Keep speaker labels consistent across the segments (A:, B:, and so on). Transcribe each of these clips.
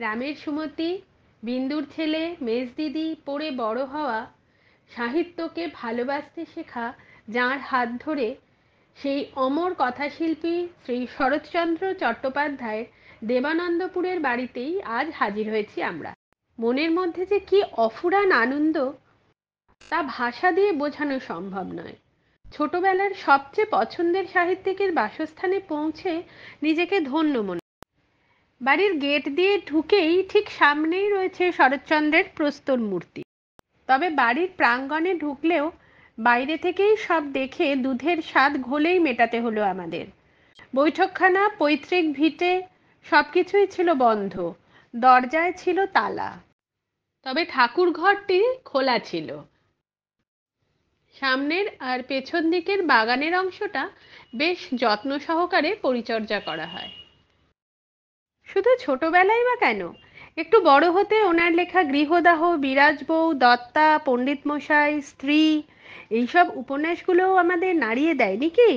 A: রামের সুমতি, বিন্দুর ছেলে, মেজদিদি পড়ে বড় হওয়া, সাহিত্যকে ভালোবাসতে শেখা যাঁর হাত ধরে, সেই অমর কথাশিল্পী শ্রী শরৎচন্দ্র চট্টোপাধ্যায়ের দেবানন্দপুরের বাড়িতেই আজ হাজির হয়েছি আমরা। মনের মধ্যে যে কি অফুরান আনন্দ তা ভাষা দিয়ে বোঝানো সম্ভব নয়। ছোটবেলার সবচেয়ে পছন্দের সাহিত্যিকের বাসস্থানে পৌঁছে নিজেকে ধন্য মনে। বাড়ির গেট দিয়ে ঢুকেই ঠিক সামনেই রয়েছে শরৎচন্দ্রের প্রস্তর মূর্তি। তবে বাড়ির প্রাঙ্গণে ঢুকলেও বাইরে থেকেই সব দেখে দুধের স্বাদ ঘোলেই মেটাতে হলো আমাদের। বৈঠকখানা, পৈতৃক ভিটে সবকিছুই ছিল বন্ধ, দরজায় ছিল তালা। তবে ঠাকুর ঘরটি খোলা ছিল। সামনের আর পেছন দিকের বাগানের অংশটা বেশ যত্ন সহকারে পরিচর্যা করা হয়। শুধু ছোটবেলায় বা কেন, একটু বড় হতে ওনার লেখা গৃহদাহ, বিরাজ বউ, দত্তা, পণ্ডিত মশাই, স্ত্রী এইসব উপন্যাসগুলোও আমাদের নাড়িয়ে দেয়নি কি?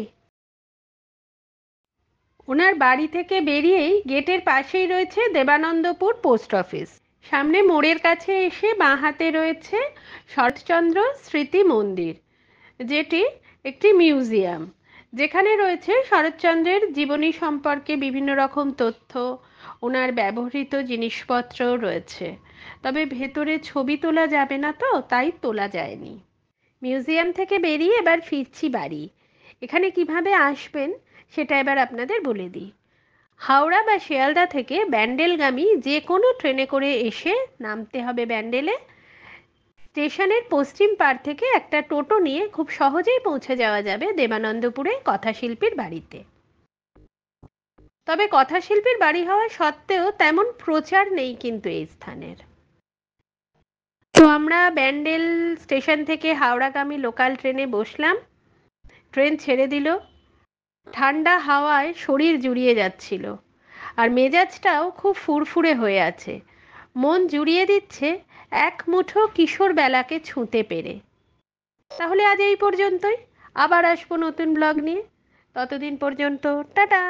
A: ওনার বাড়ি থেকে বেরিয়েই গেটের পাশেই রয়েছে দেবানন্দপুর পোস্ট অফিস। সামনে মোড়ের কাছে এসে বাঁ হাতে রয়েছে শরৎচন্দ্র স্মৃতি মন্দির, যেটি একটি মিউজিয়াম, যেখানে রয়েছে শরৎচন্দ্রের জীবনী সম্পর্কে বিভিন্ন রকম তথ্য, ওনার ব্যবহৃত জিনিসপত্র রয়েছে। তবে ভেতরে ছবি তোলা যাবে না, তো তাই তোলা যায়নি। মিউজিয়াম থেকে বেরিয়ে এবার ফিরছি বাড়ি। এখানে কিভাবে আসবেন সেটা এবার আপনাদের বলে দিই। হাওড়া বা শিয়ালদা থেকে ব্যান্ডেলগামী যে কোনো ট্রেনে করে এসে নামতে হবে ব্যান্ডেলে। স্টেশনের পশ্চিম পাড় থেকে একটা টোটো নিয়ে খুব সহজেই পৌঁছে যাওয়া যাবে দেবানন্দপুরে কথাশিল্পীর বাড়িতে। তবে কথাশিল্পীর বাড়ি হওয়া সত্ত্বেও তেমন প্রচার নেই কিন্তু এই স্থানের। তো আমরা ব্যান্ডেল স্টেশন থেকে হাওড়াগামী লোকাল ট্রেনে বসলাম। ট্রেন ছেড়ে দিল। ঠান্ডা হাওয়ায় শরীর জুড়িয়ে যাচ্ছিল, আর মেজাজটাও খুব ফুরফুরে হয়ে আছে। মন জুড়িয়ে দিচ্ছে এক মুঠো কিশোর বেলাকে ছুঁতে পেরে। তাহলে আজ এই পর্যন্তই। আবার আসবো নতুন ব্লগ নিয়ে। ততদিন পর্যন্ত টাটা।